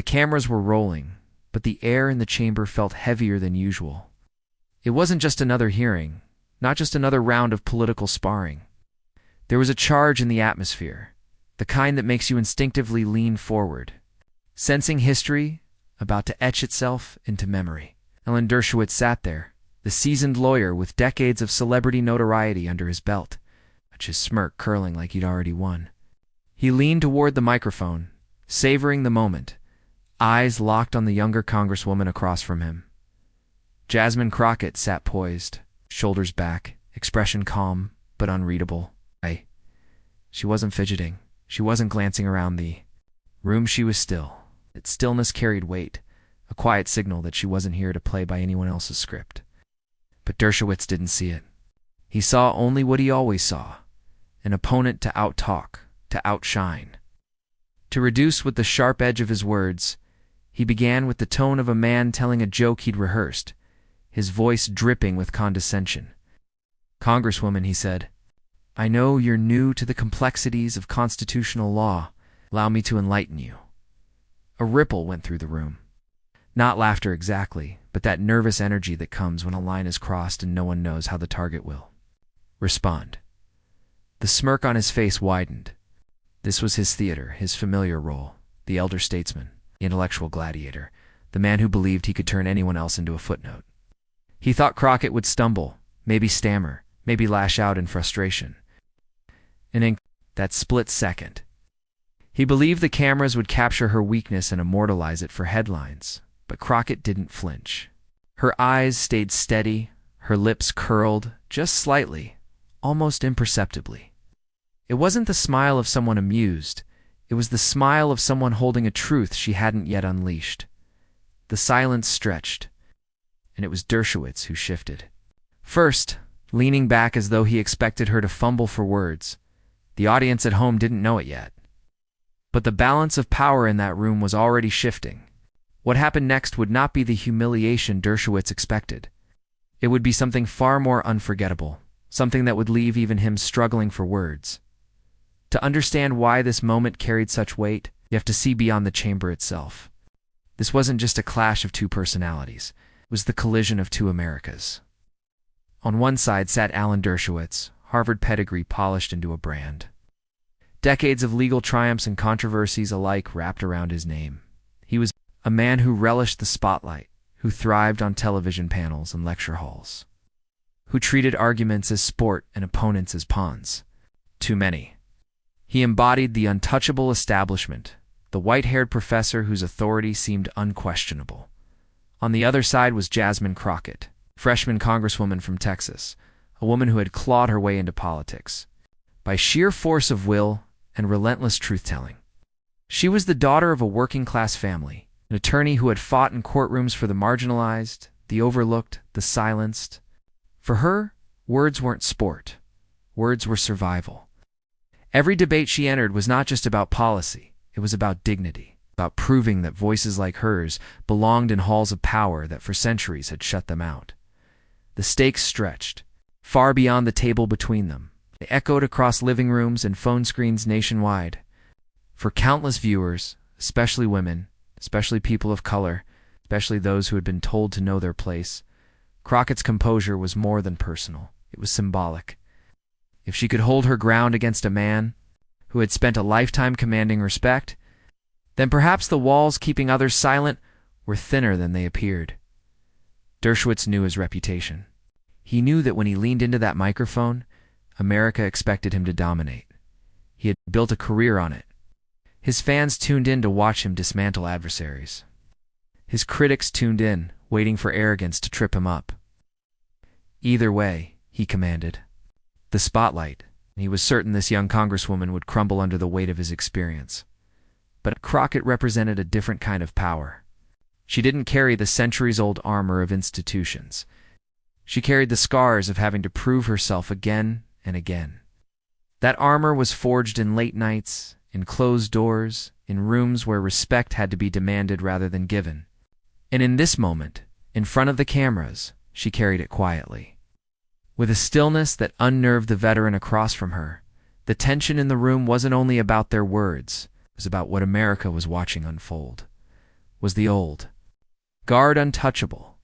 The cameras were rolling, but the air in the chamber felt heavier than usual. It wasn't just another hearing, not just another round of political sparring. There was a charge in the atmosphere, the kind that makes you instinctively lean forward, sensing history about to etch itself into memory. Alan Dershowitz sat there, the seasoned lawyer with decades of celebrity notoriety under his belt, his smirk curling like he'd already won. He leaned toward the microphone, savoring the moment, eyes locked on the younger congresswoman across from him. Jasmine Crockett sat poised, shoulders back, expression calm but unreadable. She wasn't fidgeting. She wasn't glancing around the room. She was still. Its stillness carried weight, a quiet signal that she wasn't here to play by anyone else's script. But Dershowitz didn't see it. He saw only what he always saw, an opponent to out-talk, to outshine. To reduce with the sharp edge of his words, he began with the tone of a man telling a joke he'd rehearsed, his voice dripping with condescension. "Congresswoman," he said, "I know you're new to the complexities of constitutional law. Allow me to enlighten you." A ripple went through the room. Not laughter exactly, but that nervous energy that comes when a line is crossed and no one knows how the target will respond. The smirk on his face widened. This was his theater, his familiar role, the elder statesman, the intellectual gladiator, the man who believed he could turn anyone else into a footnote. He thought Crockett would stumble, maybe stammer, maybe lash out in frustration. And in that split second, he believed the cameras would capture her weakness and immortalize it for headlines. But Crockett didn't flinch. Her eyes stayed steady, her lips curled, just slightly, almost imperceptibly. It wasn't the smile of someone amused. It was the smile of someone holding a truth she hadn't yet unleashed. The silence stretched, and it was Dershowitz who shifted. First, leaning back as though he expected her to fumble for words. The audience at home didn't know it yet. But the balance of power in that room was already shifting. What happened next would not be the humiliation Dershowitz expected. It would be something far more unforgettable, something that would leave even him struggling for words. To understand why this moment carried such weight, you have to see beyond the chamber itself. This wasn't just a clash of two personalities. It was the collision of two Americas. On one side sat Alan Dershowitz, Harvard pedigree polished into a brand. Decades of legal triumphs and controversies alike wrapped around his name. He was a man who relished the spotlight, who thrived on television panels and lecture halls, who treated arguments as sport and opponents as pawns. Too many. He embodied the untouchable establishment, the white-haired professor whose authority seemed unquestionable. On the other side was Jasmine Crockett, freshman congresswoman from Texas, a woman who had clawed her way into politics by sheer force of will and relentless truth-telling. She was the daughter of a working-class family, an attorney who had fought in courtrooms for the marginalized, the overlooked, the silenced. For her, words weren't sport. Words were survival. Every debate she entered was not just about policy. It was about dignity, about proving that voices like hers belonged in halls of power that for centuries had shut them out. The stakes stretched, far beyond the table between them. They echoed across living rooms and phone screens nationwide. For countless viewers, especially women, especially people of color, especially those who had been told to know their place, Crockett's composure was more than personal. It was symbolic. If she could hold her ground against a man who had spent a lifetime commanding respect, then perhaps the walls keeping others silent were thinner than they appeared. Dershowitz knew his reputation. He knew that when he leaned into that microphone, America expected him to dominate. He had built a career on it. His fans tuned in to watch him dismantle adversaries. His critics tuned in, waiting for arrogance to trip him up. Either way, he commanded the spotlight, and he was certain this young congresswoman would crumble under the weight of his experience. But Crockett represented a different kind of power. She didn't carry the centuries-old armor of institutions. She carried the scars of having to prove herself again and again. That armor was forged in late nights, in closed doors, in rooms where respect had to be demanded rather than given. And in this moment, in front of the cameras, she carried it quietly. With a stillness that unnerved the veteran across from her, the tension in the room wasn't only about their words, it was about what America was watching unfold. Was the old guard untouchable,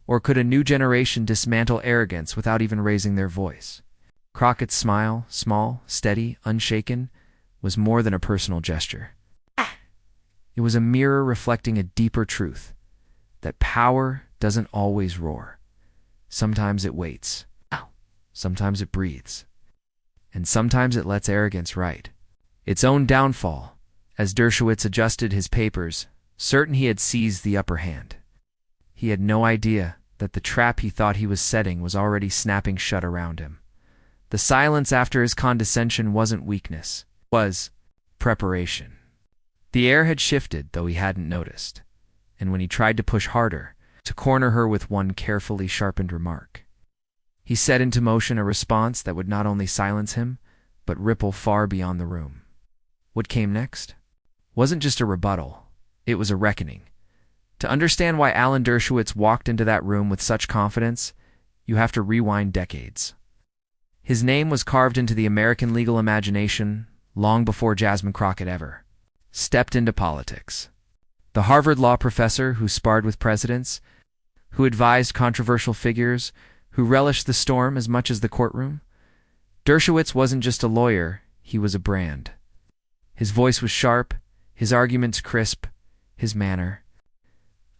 or could a new generation dismantle arrogance without even raising their voice? Crockett's smile, small, steady, unshaken, was more than a personal gesture. It was a mirror reflecting a deeper truth, that power doesn't always roar. Sometimes it waits. Sometimes it breathes. And sometimes it lets arrogance write its own downfall, as Dershowitz adjusted his papers, certain he had seized the upper hand. He had no idea that the trap he thought he was setting was already snapping shut around him. The silence after his condescension wasn't weakness, it was preparation. The air had shifted, though he hadn't noticed, and when he tried to push harder, to corner her with one carefully sharpened remark, he set into motion a response that would not only silence him, but ripple far beyond the room. What came next wasn't just a rebuttal, it was a reckoning. To understand why Alan Dershowitz walked into that room with such confidence, you have to rewind decades. His name was carved into the American legal imagination long before Jasmine Crockett ever stepped into politics. The Harvard law professor who sparred with presidents, who advised controversial figures, who relished the storm as much as the courtroom. Dershowitz wasn't just a lawyer, he was a brand. His voice was sharp, his arguments crisp, his manner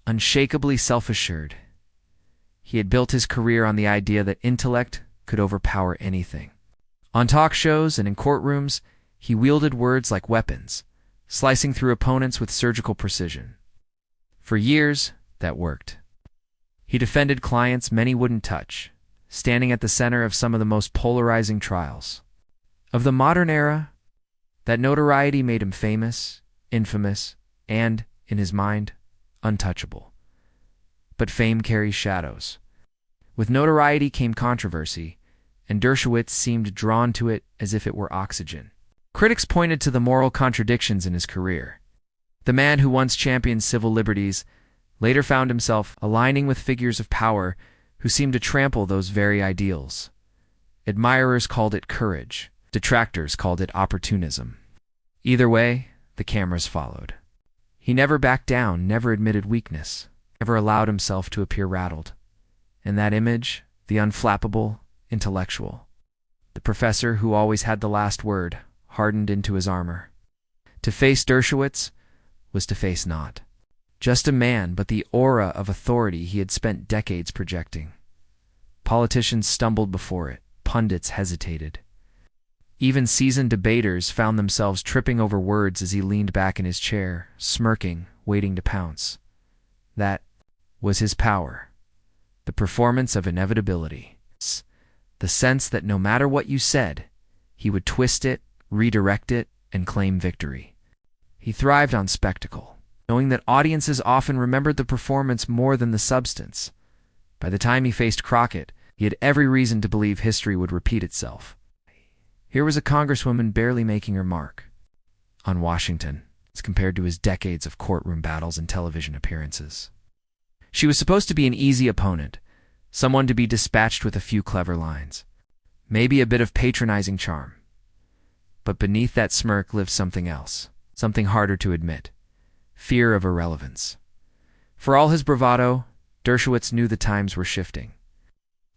unshakably self-assured. He had built his career on the idea that intellect could overpower anything. On talk shows and in courtrooms, he wielded words like weapons, slicing through opponents with surgical precision. For years, that worked. He defended clients many wouldn't touch, standing at the center of some of the most polarizing trials of the modern era. That notoriety made him famous, infamous, and, in his mind, untouchable. But fame carries shadows. With notoriety came controversy, and Dershowitz seemed drawn to it as if it were oxygen. Critics pointed to the moral contradictions in his career. The man who once championed civil liberties later found himself aligning with figures of power who seemed to trample those very ideals. Admirers called it courage. Detractors called it opportunism. Either way, the cameras followed. He never backed down, never admitted weakness, never allowed himself to appear rattled. And that image, the unflappable, intellectual, the professor who always had the last word, hardened into his armor. To face Dershowitz was to face not just a man, but the aura of authority he had spent decades projecting. Politicians stumbled before it, pundits hesitated. Even seasoned debaters found themselves tripping over words as he leaned back in his chair, smirking, waiting to pounce. That was his power, the performance of inevitability, the sense that no matter what you said, he would twist it, redirect it, and claim victory. He thrived on spectacle, knowing that audiences often remembered the performance more than the substance. By the time he faced Crockett, he had every reason to believe history would repeat itself. Here was a congresswoman barely making her mark on Washington, as compared to his decades of courtroom battles and television appearances. She was supposed to be an easy opponent, someone to be dispatched with a few clever lines, maybe a bit of patronizing charm. But beneath that smirk lived something else, something harder to admit: fear of irrelevance. For all his bravado, Dershowitz knew the times were shifting.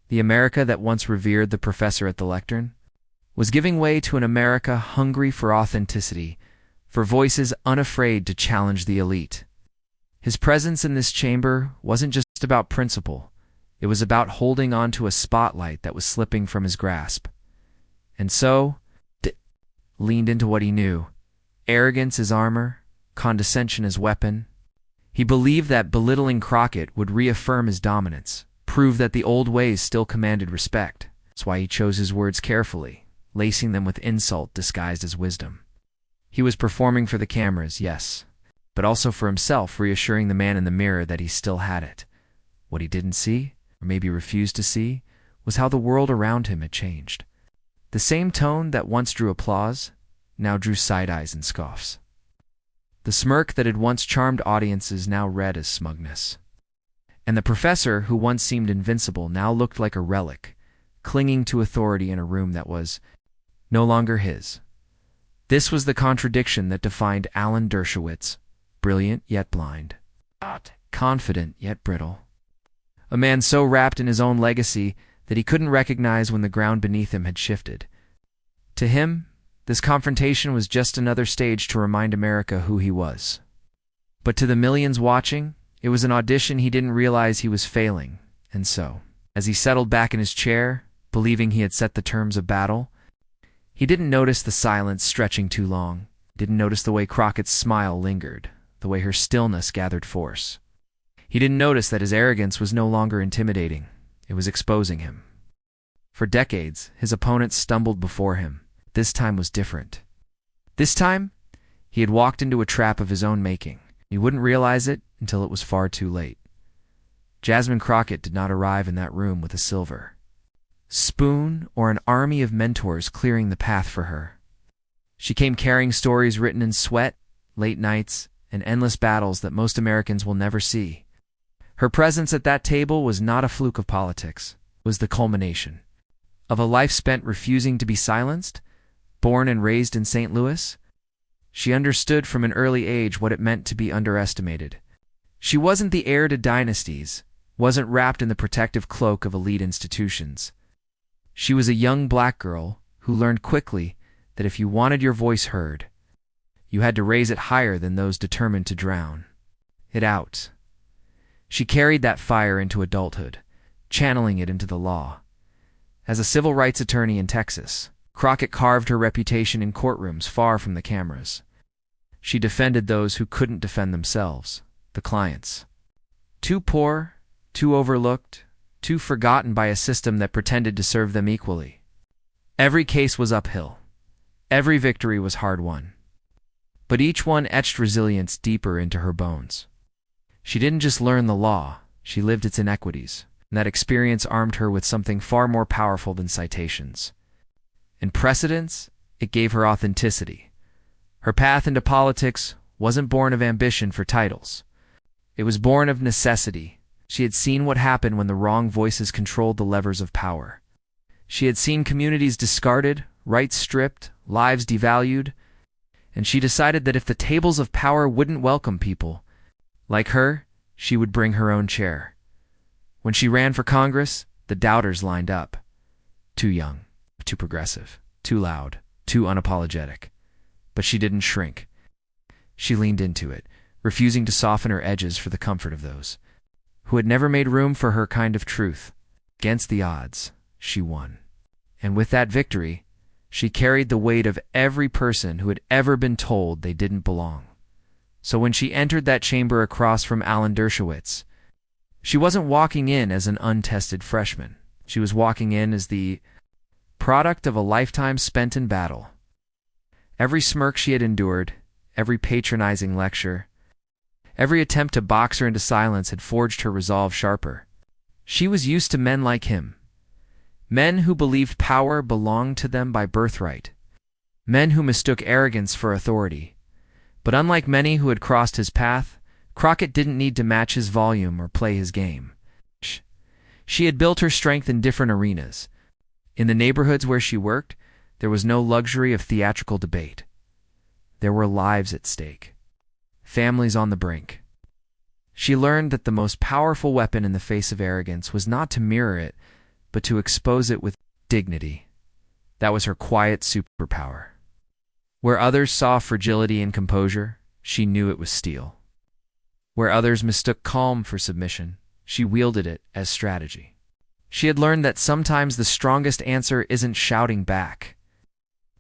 The America that once revered the professor at the lectern was giving way to an America hungry for authenticity, for voices unafraid to challenge the elite. His presence in this chamber wasn't just about principle, it was about holding on to a spotlight that was slipping from his grasp. And so, leaned into what he knew: arrogance as armor, condescension as weapon. He believed that belittling Crockett would reaffirm his dominance, prove that the old ways still commanded respect. That's why he chose his words carefully, lacing them with insult disguised as wisdom. He was performing for the cameras, yes, but also for himself, reassuring the man in the mirror that he still had it. What he didn't see, or maybe refused to see, was how the world around him had changed. The same tone that once drew applause now drew side-eyes and scoffs. The smirk that had once charmed audiences now read as smugness. And the professor, who once seemed invincible, now looked like a relic, clinging to authority in a room that was no longer his. This was the contradiction that defined Alan Dershowitz, brilliant yet blind, confident yet brittle. A man so wrapped in his own legacy that he couldn't recognize when the ground beneath him had shifted. To him, this confrontation was just another stage to remind America who he was. But to the millions watching, it was an audition he didn't realize he was failing, and so, as he settled back in his chair, believing he had set the terms of battle, he didn't notice the silence stretching too long, didn't notice the way Crockett's smile lingered, the way her stillness gathered force. He didn't notice that his arrogance was no longer intimidating, it was exposing him. For decades, his opponents stumbled before him. This time was different. This time, he had walked into a trap of his own making. He wouldn't realize it until it was far too late. Jasmine Crockett did not arrive in that room with a silver spoon or an army of mentors clearing the path for her. She came carrying stories written in sweat, late nights, and endless battles that most Americans will never see. Her presence at that table was not a fluke of politics. It was the culmination of a life spent refusing to be silenced. Born and raised in St. Louis, she understood from an early age what it meant to be underestimated. She wasn't the heir to dynasties, wasn't wrapped in the protective cloak of elite institutions. She was a young black girl who learned quickly that if you wanted your voice heard, you had to raise it higher than those determined to drown it out. She carried that fire into adulthood, channeling it into the law. As a civil rights attorney in Texas, Crockett carved her reputation in courtrooms far from the cameras. She defended those who couldn't defend themselves, the clients. Too poor, too overlooked, too forgotten by a system that pretended to serve them equally. Every case was uphill. Every victory was hard-won. But each one etched resilience deeper into her bones. She didn't just learn the law, she lived its inequities, and that experience armed her with something far more powerful than citations. In precedence, it gave her authenticity. Her path into politics wasn't born of ambition for titles. It was born of necessity. She had seen what happened when the wrong voices controlled the levers of power. She had seen communities discarded, rights stripped, lives devalued, and she decided that if the tables of power wouldn't welcome people like her, she would bring her own chair. When she ran for Congress, the doubters lined up. Too young, too progressive, too loud, too unapologetic. But she didn't shrink. She leaned into it, refusing to soften her edges for the comfort of those who had never made room for her kind of truth. Against the odds, she won. And with that victory, she carried the weight of every person who had ever been told they didn't belong. So when she entered that chamber across from Dershowitz, she wasn't walking in as an untested freshman. She was walking in as the product of a lifetime spent in battle. Every smirk she had endured, every patronizing lecture, every attempt to box her into silence had forged her resolve sharper. She was used to men like him, men who believed power belonged to them by birthright, men who mistook arrogance for authority. But unlike many who had crossed his path, Crockett didn't need to match his volume or play his game. She had built her strength in different arenas. In the neighborhoods where she worked, there was no luxury of theatrical debate. There were lives at stake, families on the brink. She learned that the most powerful weapon in the face of arrogance was not to mirror it, but to expose it with dignity. That was her quiet superpower. Where others saw fragility and composure, she knew it was steel. Where others mistook calm for submission, she wielded it as strategy. She had learned that sometimes the strongest answer isn't shouting back,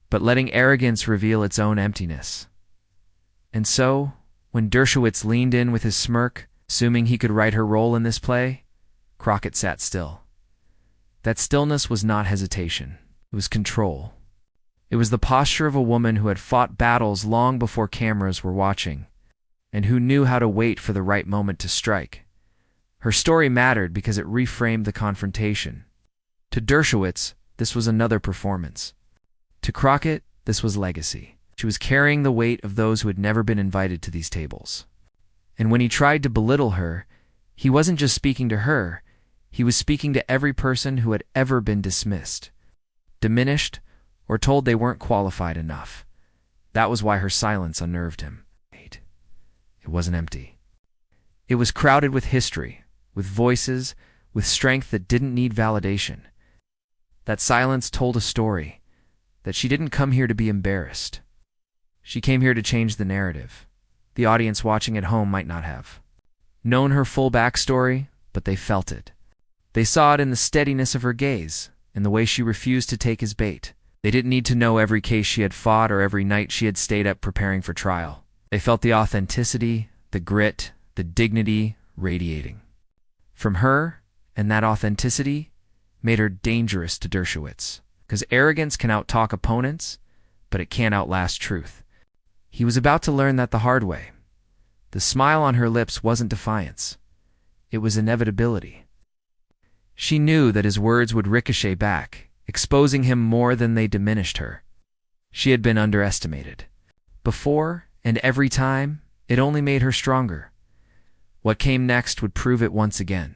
but letting arrogance reveal its own emptiness. And so, when Dershowitz leaned in with his smirk, assuming he could write her role in this play, Crockett sat still. That stillness was not hesitation, it was control. It was the posture of a woman who had fought battles long before cameras were watching, and who knew how to wait for the right moment to strike. Her story mattered because it reframed the confrontation. To Dershowitz, this was another performance. To Crockett, this was legacy. She was carrying the weight of those who had never been invited to these tables. And when he tried to belittle her, he wasn't just speaking to her, he was speaking to every person who had ever been dismissed, diminished, or told they weren't qualified enough. That was why her silence unnerved him. It wasn't empty. It was crowded with history, with voices, with strength that didn't need validation. That silence told a story, that she didn't come here to be embarrassed. She came here to change the narrative. The audience watching at home might not have known her full backstory, but they felt it. They saw it in the steadiness of her gaze, in the way she refused to take his bait. They didn't need to know every case she had fought or every night she had stayed up preparing for trial. They felt the authenticity, the grit, the dignity radiating from her, and that authenticity made her dangerous to Dershowitz. Because arrogance can outtalk opponents, but it can't outlast truth. He was about to learn that the hard way. The smile on her lips wasn't defiance. It was inevitability. She knew that his words would ricochet back, exposing him more than they diminished her. She had been underestimated. Before, and every time, it only made her stronger. What came next would prove it once again.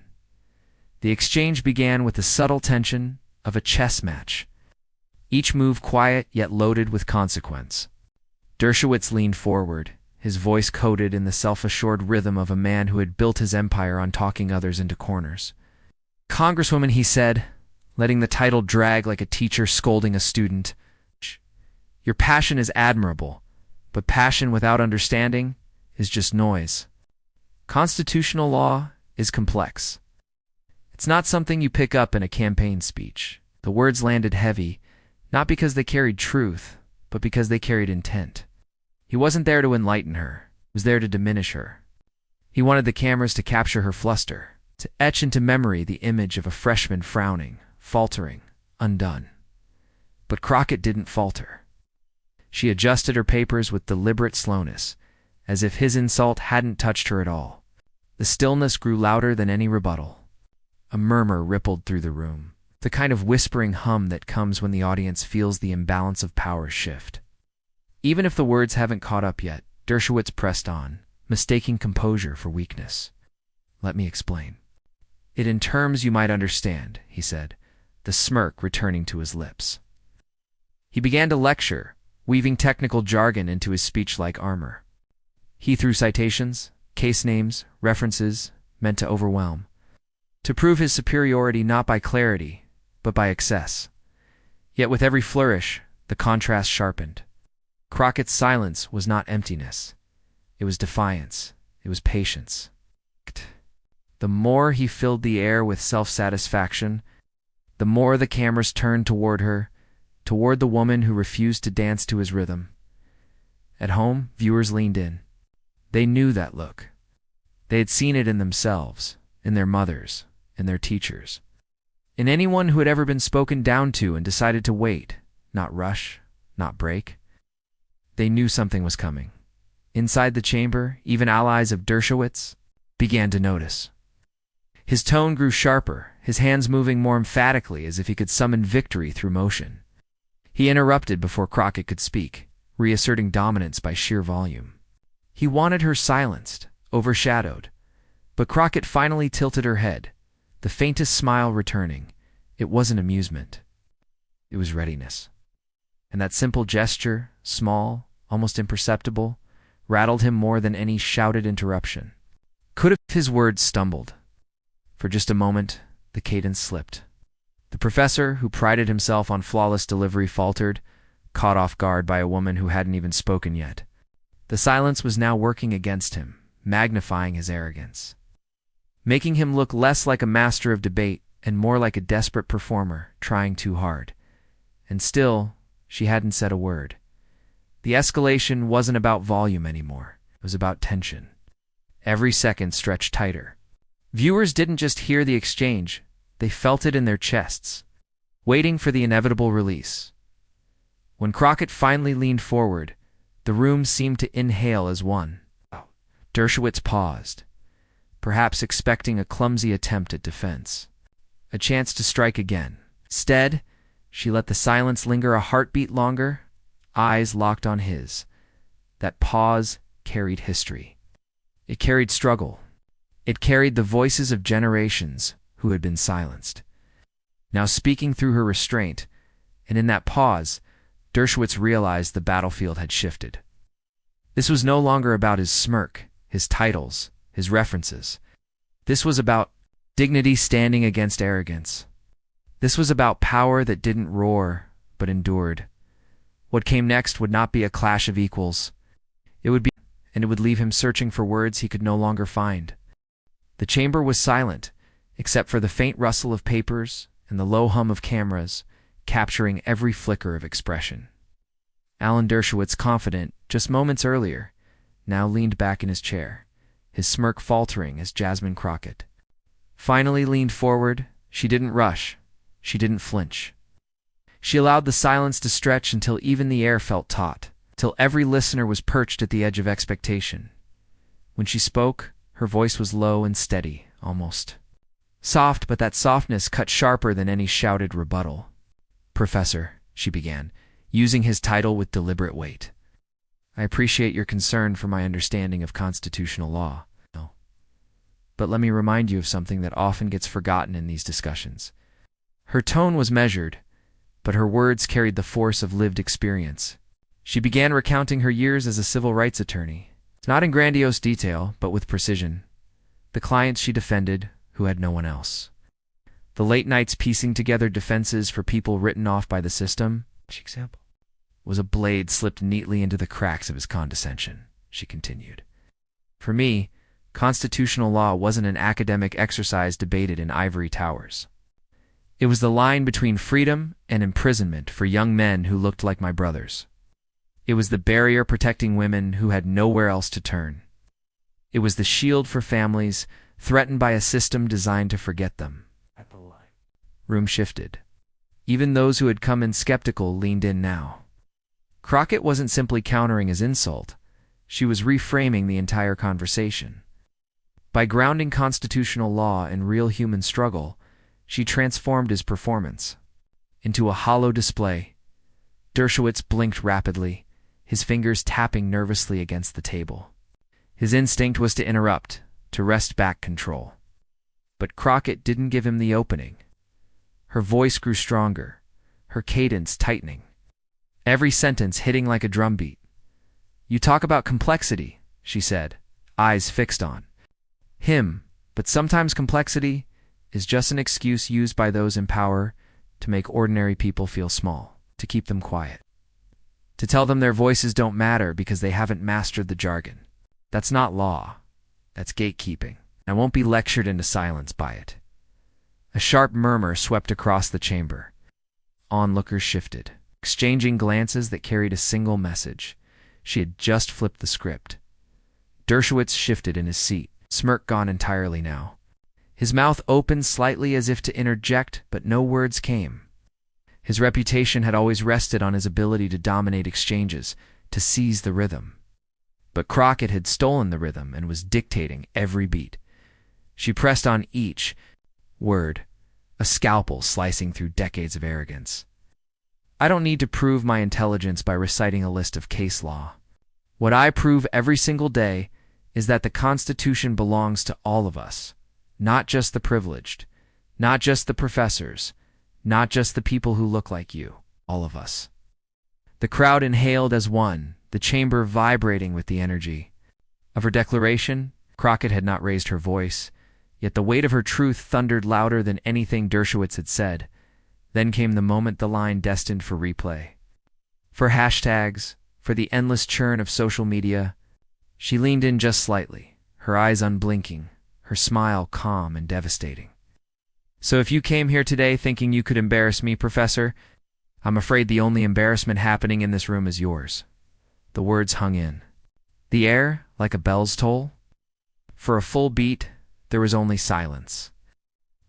The exchange began with the subtle tension of a chess match. Each move quiet yet loaded with consequence. Dershowitz leaned forward, his voice coated in the self-assured rhythm of a man who had built his empire on talking others into corners. "Congresswoman," he said, letting the title drag like a teacher scolding a student, "your passion is admirable, but passion without understanding is just noise. Constitutional law is complex. It's not something you pick up in a campaign speech." The words landed heavy, not because they carried truth, but because they carried intent. He wasn't there to enlighten her. He was there to diminish her. He wanted the cameras to capture her fluster, to etch into memory the image of a freshman frowning, faltering, undone. But Crockett didn't falter. She adjusted her papers with deliberate slowness, as if his insult hadn't touched her at all. The stillness grew louder than any rebuttal. A murmur rippled through the room, the kind of whispering hum that comes when the audience feels the imbalance of power shift. Even if the words haven't caught up yet, Dershowitz pressed on, mistaking composure for weakness. "Let me explain. It in terms you might understand," he said, the smirk returning to his lips. He began to lecture, weaving technical jargon into his speech like armor. He threw citations, case names, references, meant to overwhelm, to prove his superiority not by clarity, but by excess. Yet with every flourish, the contrast sharpened. Crockett's silence was not emptiness. It was defiance. It was patience. The more he filled the air with self-satisfaction, the more the cameras turned toward her, toward the woman who refused to dance to his rhythm. At home, viewers leaned in. They knew that look. They had seen it in themselves, in their mothers, in their teachers, in anyone who had ever been spoken down to and decided to wait, not rush, not break. They knew something was coming. Inside the chamber, even allies of Dershowitz began to notice. His tone grew sharper, his hands moving more emphatically as if he could summon victory through motion. He interrupted before Crockett could speak, reasserting dominance by sheer volume. He wanted her silenced, overshadowed, but Crockett finally tilted her head, the faintest smile returning. It wasn't amusement. It was readiness. And that simple gesture, small, almost imperceptible, rattled him more than any shouted interruption. Could have his words stumbled. For just a moment, the cadence slipped. The professor, who prided himself on flawless delivery, faltered, caught off guard by a woman who hadn't even spoken yet. The silence was now working against him, magnifying his arrogance, making him look less like a master of debate and more like a desperate performer trying too hard. And still, she hadn't said a word. The escalation wasn't about volume anymore. It was about tension. Every second stretched tighter. Viewers didn't just hear the exchange, they felt it in their chests, waiting for the inevitable release. When Crockett finally leaned forward, the room seemed to inhale as one. Dershowitz paused, perhaps expecting a clumsy attempt at defense, a chance to strike again. Instead, she let the silence linger a heartbeat longer, eyes locked on his. That pause carried history. It carried struggle. It carried the voices of generations who had been silenced, now speaking through her restraint, and in that pause, Dershowitz realized the battlefield had shifted. This was no longer about his smirk, his titles, his references. This was about dignity standing against arrogance. This was about power that didn't roar, but endured. What came next would not be a clash of equals. It would leave him searching for words he could no longer find. The chamber was silent, except for the faint rustle of papers and the low hum of cameras, capturing every flicker of expression. Alan Dershowitz, confident just moments earlier, now leaned back in his chair, his smirk faltering as Jasmine Crockett finally leaned forward. She didn't rush. She didn't flinch. She allowed the silence to stretch until even the air felt taut, till every listener was perched at the edge of expectation. When she spoke, her voice was low and steady, almost soft, but that softness cut sharper than any shouted rebuttal. "Professor," she began, using his title with deliberate weight, "I appreciate your concern for my understanding of constitutional law. But let me remind you of something that often gets forgotten in these discussions." Her tone was measured, but her words carried the force of lived experience. She began recounting her years as a civil rights attorney, not in grandiose detail, but with precision. The clients she defended, who had no one else. The late nights piecing together defenses for people written off by the system, example, was a blade slipped neatly into the cracks of his condescension, she continued. For me, constitutional law wasn't an academic exercise debated in ivory towers. It was the line between freedom and imprisonment for young men who looked like my brothers. It was the barrier protecting women who had nowhere else to turn. It was the shield for families threatened by a system designed to forget them. At the line. Room shifted. Even those who had come in skeptical leaned in now. Crockett wasn't simply countering his insult. She was reframing the entire conversation. By grounding constitutional law in real human struggle, she transformed his performance into a hollow display. Dershowitz blinked rapidly, his fingers tapping nervously against the table. His instinct was to interrupt, to wrest back control. But Crockett didn't give him the opening. Her voice grew stronger, her cadence tightening, every sentence hitting like a drumbeat. "You talk about complexity," she said, eyes fixed on him, "but sometimes complexity is just an excuse used by those in power to make ordinary people feel small, to keep them quiet, to tell them their voices don't matter because they haven't mastered the jargon. That's not law. That's gatekeeping. I won't be lectured into silence by it." A sharp murmur swept across the chamber. Onlookers shifted, exchanging glances that carried a single message. She had just flipped the script. Dershowitz shifted in his seat, smirk gone entirely now. His mouth opened slightly as if to interject, but no words came. His reputation had always rested on his ability to dominate exchanges, to seize the rhythm. But Crockett had stolen the rhythm and was dictating every beat. She pressed on each word, a scalpel slicing through decades of arrogance. "I don't need to prove my intelligence by reciting a list of case law. What I prove every single day is that the Constitution belongs to all of us, not just the privileged, not just the professors, not just the people who look like you, all of us." The crowd inhaled as one, the chamber vibrating with the energy of her declaration. Crockett had not raised her voice, yet the weight of her truth thundered louder than anything Dershowitz had said. Then came the moment, the line destined for replay, for hashtags, for the endless churn of social media. She leaned in just slightly, her eyes unblinking, her smile calm and devastating. "So if you came here today thinking you could embarrass me, Professor, I'm afraid the only embarrassment happening in this room is yours." The words hung in the air like a bell's toll. For a full beat, there was only silence.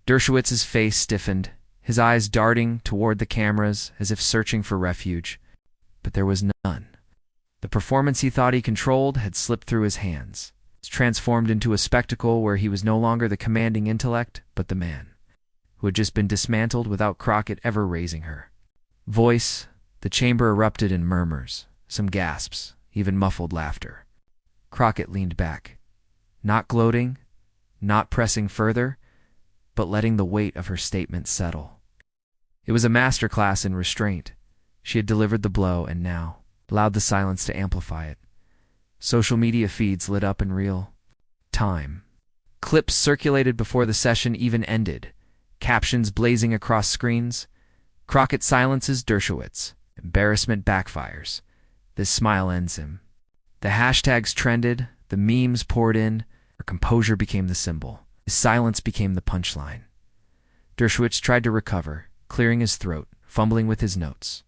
Dershowitz's face stiffened, his eyes darting toward the cameras as if searching for refuge. But there was none. The performance he thought he controlled had slipped through his hands, transformed into a spectacle where he was no longer the commanding intellect, but the man who had just been dismantled without Crockett ever raising her voice. The chamber erupted in murmurs, some gasps, even muffled laughter. Crockett leaned back, not gloating, not pressing further, but letting the weight of her statement settle. It was a masterclass in restraint. She had delivered the blow and now allowed the silence to amplify it. Social media feeds lit up in real time. Clips circulated before the session even ended, captions blazing across screens. Crockett silences Dershowitz. Embarrassment backfires. This smile ends him. The hashtags trended, the memes poured in, her composure became the symbol. His silence became the punchline. Dershowitz tried to recover, clearing his throat, fumbling with his notes.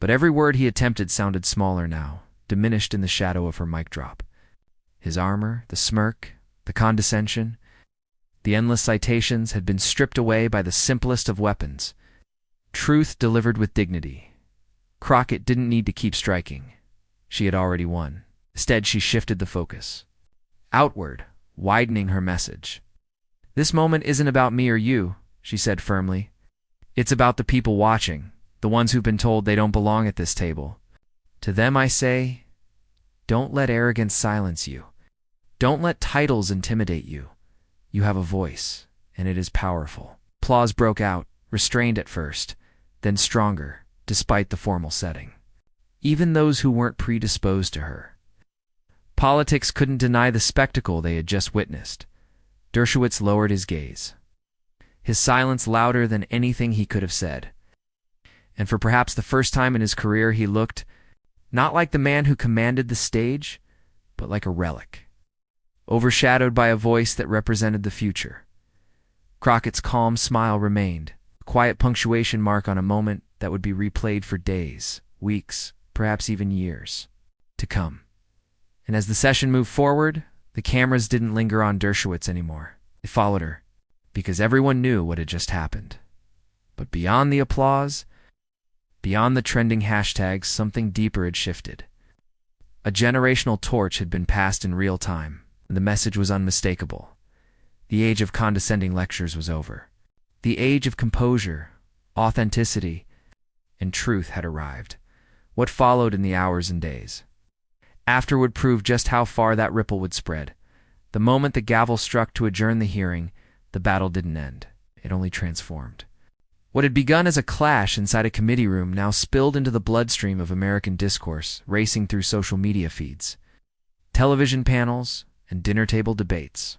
But every word he attempted sounded smaller now, diminished in the shadow of her mic drop. His armor, the smirk, the condescension, the endless citations had been stripped away by the simplest of weapons. Truth delivered with dignity. Crockett didn't need to keep striking. She had already won. Instead, she shifted the focus. Outward, widening her message. "This moment isn't about me or you," she said firmly. "It's about the people watching, the ones who've been told they don't belong at this table. To them I say, don't let arrogance silence you. Don't let titles intimidate you. You have a voice, and it is powerful." Applause broke out, restrained at first, then stronger, despite the formal setting. Even those who weren't predisposed to her. Politics couldn't deny the spectacle they had just witnessed. Dershowitz lowered his gaze, his silence louder than anything he could have said. And for perhaps the first time in his career, he looked not like the man who commanded the stage, but like a relic, overshadowed by a voice that represented the future. Crockett's calm smile remained, a quiet punctuation mark on a moment that would be replayed for days, weeks, perhaps even years to come. And as the session moved forward, the cameras didn't linger on Dershowitz anymore. They followed her, because everyone knew what had just happened. But beyond the applause, beyond the trending hashtags, something deeper had shifted. A generational torch had been passed in real time, and the message was unmistakable. The age of condescending lectures was over. The age of composure, authenticity, and truth had arrived. What followed in the hours and days after would prove just how far that ripple would spread. The moment the gavel struck to adjourn the hearing, the battle didn't end. It only transformed. What had begun as a clash inside a committee room now spilled into the bloodstream of American discourse, racing through social media feeds, television panels, and dinner table debates.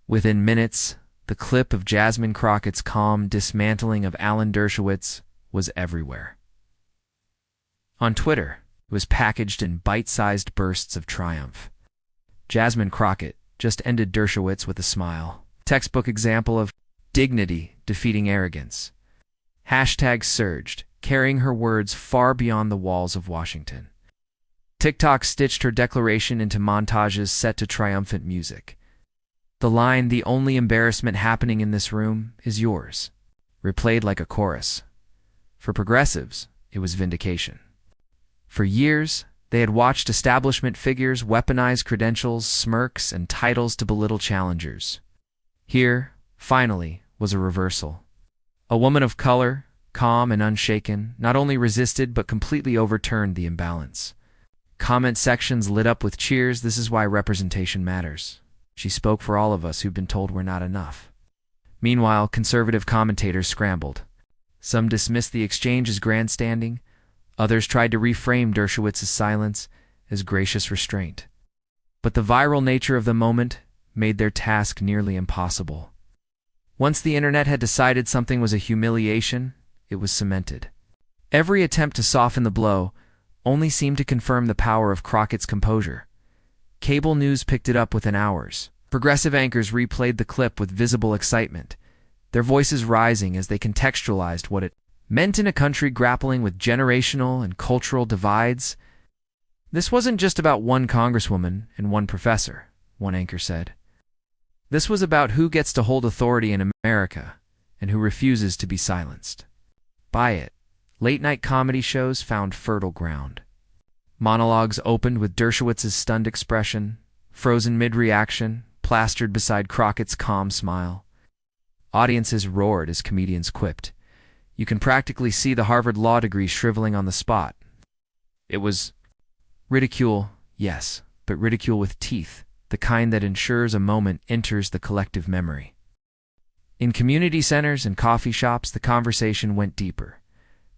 Within minutes, the clip of Jasmine Crockett's calm dismantling of Alan Dershowitz was everywhere. On Twitter, it was packaged in bite-sized bursts of triumph. Jasmine Crockett just ended Dershowitz with a smile. Textbook example of dignity defeating arrogance. Hashtags surged, carrying her words far beyond the walls of Washington. TikTok stitched her declaration into montages set to triumphant music. The line, "The only embarrassment happening in this room is yours," replayed like a chorus. For progressives, it was vindication. For years, they had watched establishment figures weaponize credentials, smirks, and titles to belittle challengers. Here, finally, was a reversal. A woman of color, calm and unshaken, not only resisted but completely overturned the imbalance. Comment sections lit up with cheers. "This is why representation matters. She spoke for all of us who've been told we're not enough." Meanwhile, conservative commentators scrambled. Some dismissed the exchange as grandstanding. Others tried to reframe Dershowitz's silence as gracious restraint. But the viral nature of the moment made their task nearly impossible. Once the internet had decided something was a humiliation, it was cemented. Every attempt to soften the blow only seemed to confirm the power of Crockett's composure. Cable news picked it up within hours. Progressive anchors replayed the clip with visible excitement, their voices rising as they contextualized what it meant in a country grappling with generational and cultural divides. "This wasn't just about one congresswoman and one professor," one anchor said. "This was about who gets to hold authority in America and who refuses to be silenced." By it, late-night comedy shows found fertile ground. Monologues opened with Dershowitz's stunned expression, frozen mid-reaction, plastered beside Crockett's calm smile. Audiences roared as comedians quipped. You can practically see the Harvard law degree shriveling on the spot. It was ridicule, yes, but ridicule with teeth, the kind that ensures a moment enters the collective memory. In community centers and coffee shops, the conversation went deeper.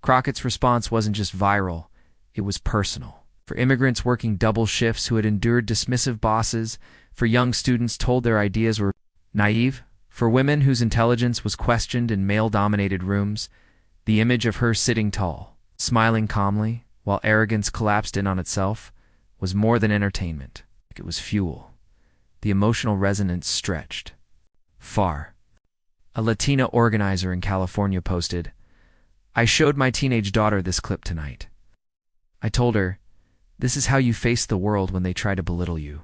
Crockett's response wasn't just viral, it was personal. For immigrants working double shifts who had endured dismissive bosses, for young students told their ideas were naive, for women whose intelligence was questioned in male-dominated rooms, the image of her sitting tall, smiling calmly, while arrogance collapsed in on itself, was more than entertainment. It was fuel. The emotional resonance stretched far. A Latina organizer in California posted, "I showed my teenage daughter this clip tonight. I told her, this is how you face the world when they try to belittle you."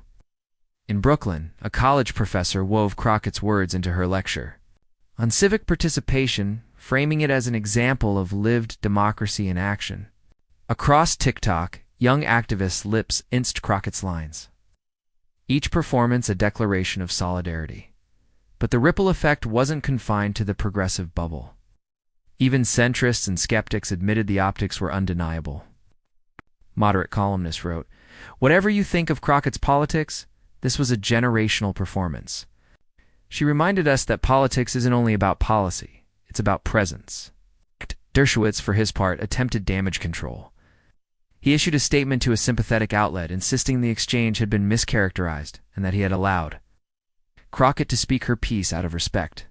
In Brooklyn, a college professor wove Crockett's words into her lecture on civic participation, framing it as an example of lived democracy in action. Across TikTok, young activists' lips inced Crockett's lines. Each performance a declaration of solidarity. But the ripple effect wasn't confined to the progressive bubble. Even centrists and skeptics admitted the optics were undeniable. Moderate columnist wrote, "Whatever you think of Crockett's politics, this was a generational performance. She reminded us that politics isn't only about policy, it's about presence." Dershowitz, for his part, attempted damage control. He issued a statement to a sympathetic outlet, insisting the exchange had been mischaracterized and that he had allowed Crockett to speak her piece out of respect.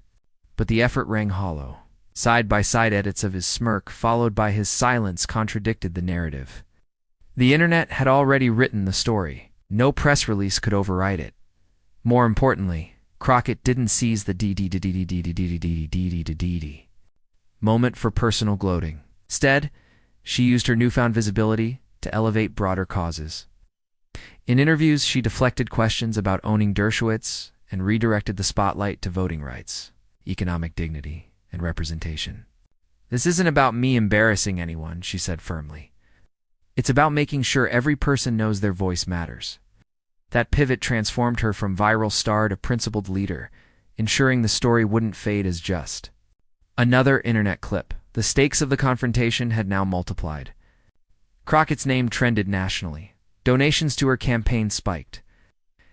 But the effort rang hollow. Side-by-side edits of his smirk, followed by his silence, contradicted the narrative. The internet had already written the story. No press release could overwrite it. More importantly, Crockett didn't seize the moment for personal gloating. Instead, she used her newfound visibility to elevate broader causes. In interviews, she deflected questions about owning Dershowitz and redirected the spotlight to voting rights, economic dignity, and representation. "This isn't about me embarrassing anyone," she said firmly. "It's about making sure every person knows their voice matters." That pivot transformed her from viral star to principled leader, ensuring the story wouldn't fade as just another internet clip. The stakes of the confrontation had now multiplied. Crockett's name trended nationally. Donations to her campaign spiked,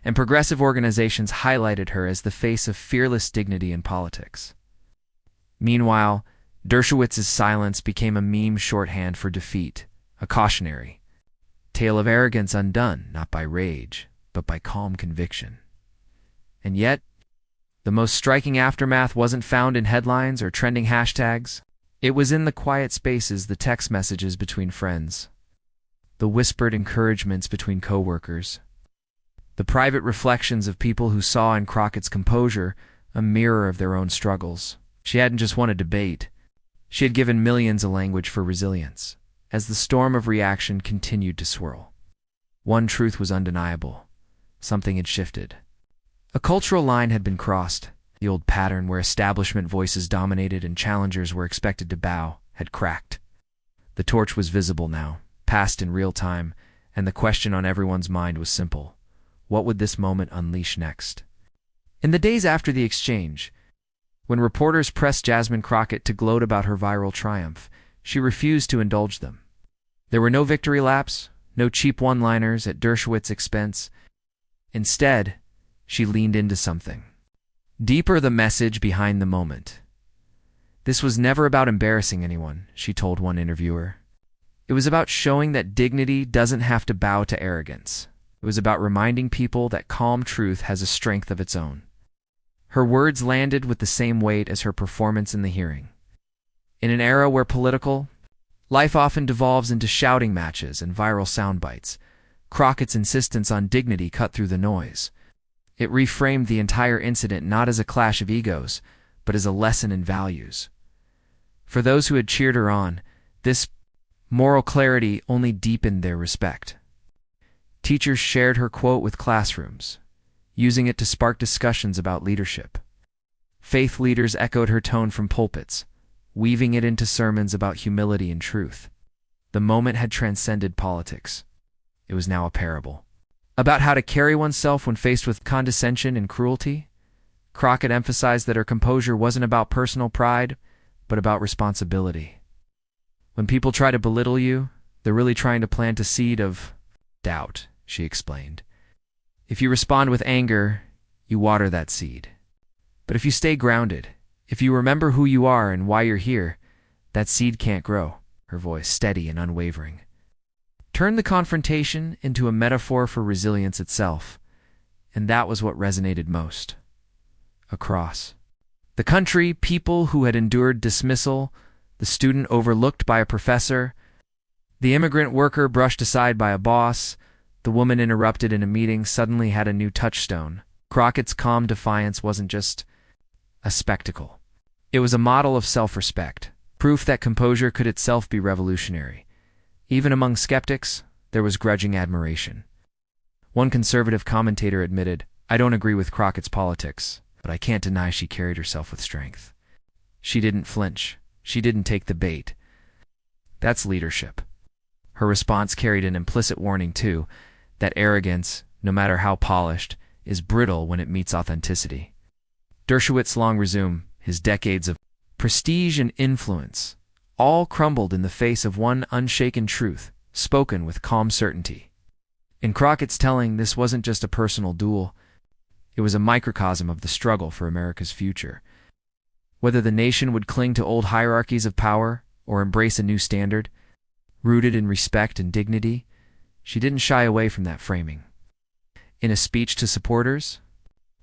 and progressive organizations highlighted her as the face of fearless dignity in politics. Meanwhile, Dershowitz's silence became a meme shorthand for defeat, a cautionary tale of arrogance undone not by rage, but by calm conviction. And yet, the most striking aftermath wasn't found in headlines or trending hashtags. It was in the quiet spaces, the text messages between friends, the whispered encouragements between coworkers, the private reflections of people who saw in Crockett's composure a mirror of their own struggles. She hadn't just won a debate. She had given millions a language for resilience. As the storm of reaction continued to swirl, one truth was undeniable. Something had shifted. A cultural line had been crossed. The old pattern where establishment voices dominated and challengers were expected to bow had cracked. The torch was visible now, passed in real time, and the question on everyone's mind was simple. What would this moment unleash next? In the days after the exchange, when reporters pressed Jasmine Crockett to gloat about her viral triumph, she refused to indulge them. There were no victory laps, no cheap one-liners at Dershowitz's expense. Instead, she leaned into something deeper, the message behind the moment. This was never about embarrassing anyone, she told one interviewer. It was about showing that dignity doesn't have to bow to arrogance. It was about reminding people that calm truth has a strength of its own. Her words landed with the same weight as her performance in the hearing. In an era where political life often devolves into shouting matches and viral sound bites, Crockett's insistence on dignity cut through the noise. It reframed the entire incident not as a clash of egos, but as a lesson in values. For those who had cheered her on, this moral clarity only deepened their respect. Teachers shared her quote with classrooms, using it to spark discussions about leadership. Faith leaders echoed her tone from pulpits, weaving it into sermons about humility and truth. The moment had transcended politics. It was now a parable about how to carry oneself when faced with condescension and cruelty. Crockett emphasized that her composure wasn't about personal pride, but about responsibility. When people try to belittle you, they're really trying to plant a seed of doubt, she explained. If you respond with anger, you water that seed. But if you stay grounded, if you remember who you are and why you're here, that seed can't grow, her voice steady and unwavering. turned the confrontation into a metaphor for resilience itself, and that was what resonated most. Across the country, people who had endured dismissal, the student overlooked by a professor, the immigrant worker brushed aside by a boss, the woman interrupted in a meeting suddenly had a new touchstone. Crockett's calm defiance wasn't just a spectacle. It was a model of self-respect, proof that composure could itself be revolutionary. Even among skeptics, there was grudging admiration. One conservative commentator admitted, "I don't agree with Crockett's politics, but I can't deny she carried herself with strength. She didn't flinch. She didn't take the bait. That's leadership." Her response carried an implicit warning, too, that arrogance, no matter how polished, is brittle when it meets authenticity. Dershowitz long resumed, his decades of prestige and influence, all crumbled in the face of one unshaken truth, spoken with calm certainty. In Crockett's telling, this wasn't just a personal duel. It was a microcosm of the struggle for America's future. Whether the nation would cling to old hierarchies of power or embrace a new standard, rooted in respect and dignity, she didn't shy away from that framing. In a speech to supporters,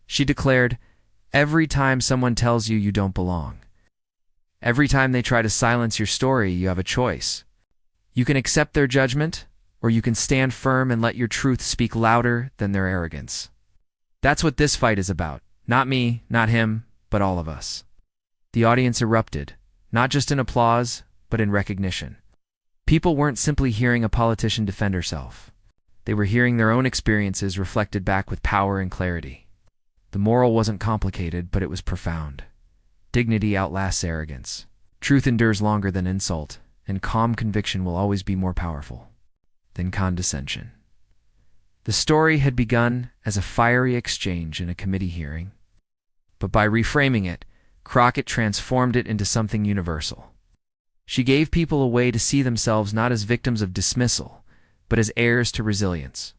she declared, "Every time someone tells you you don't belong, every time they try to silence your story, you have a choice. You can accept their judgment, or you can stand firm and let your truth speak louder than their arrogance. That's what this fight is about. Not me, not him, but all of us." The audience erupted, not just in applause, but in recognition. People weren't simply hearing a politician defend herself. They were hearing their own experiences reflected back with power and clarity. The moral wasn't complicated, but it was profound. Dignity outlasts arrogance. Truth endures longer than insult, and calm conviction will always be more powerful than condescension. The story had begun as a fiery exchange in a committee hearing, but by reframing it, Crockett transformed it into something universal. She gave people a way to see themselves not as victims of dismissal, but as heirs to resilience.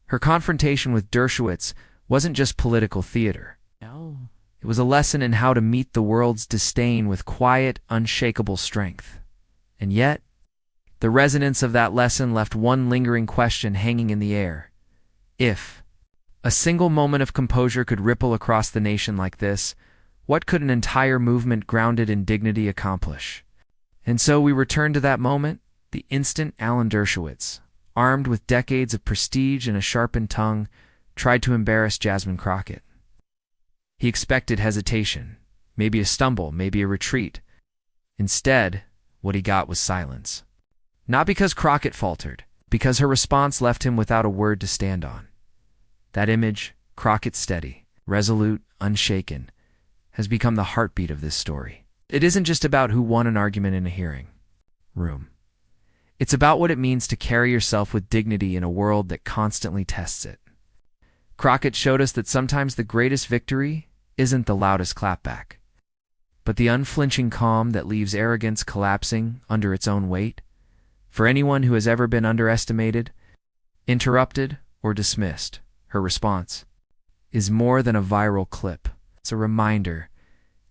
Her confrontation with Dershowitz wasn't just political theater. No. It was a lesson in how to meet the world's disdain with quiet, unshakable strength. And yet, the resonance of that lesson left one lingering question hanging in the air. If a single moment of composure could ripple across the nation like this, what could an entire movement grounded in dignity accomplish? And so we return to that moment, the instant Alan Dershowitz, armed with decades of prestige and a sharpened tongue, tried to embarrass Jasmine Crockett. He expected hesitation, maybe a stumble, maybe a retreat. Instead, what he got was silence. Not because Crockett faltered, because her response left him without a word to stand on. That image, Crockett steady, resolute, unshaken, has become the heartbeat of this story. It isn't just about who won an argument in a hearing room. It's about what it means to carry yourself with dignity in a world that constantly tests it. Crockett showed us that sometimes the greatest victory isn't the loudest clapback, but the unflinching calm that leaves arrogance collapsing under its own weight. For anyone who has ever been underestimated, interrupted, or dismissed, her response is more than a viral clip. It's a reminder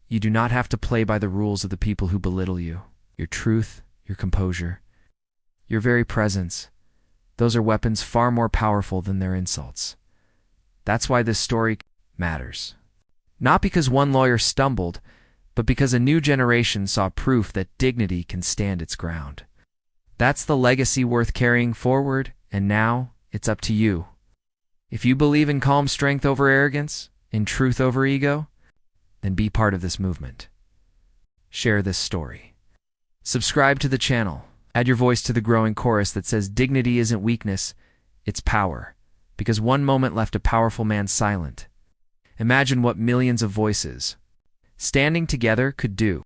you do not have to play by the rules of the people who belittle you. Your truth, your composure, your very presence, those are weapons far more powerful than their insults. That's why this story matters. Not because one lawyer stumbled, but because a new generation saw proof that dignity can stand its ground. That's the legacy worth carrying forward, and now it's up to you. If you believe in calm strength over arrogance, in truth over ego, then be part of this movement. Share this story. Subscribe to the channel. Add your voice to the growing chorus that says dignity isn't weakness, it's power. Because one moment left a powerful man silent. Imagine what millions of voices standing together could do.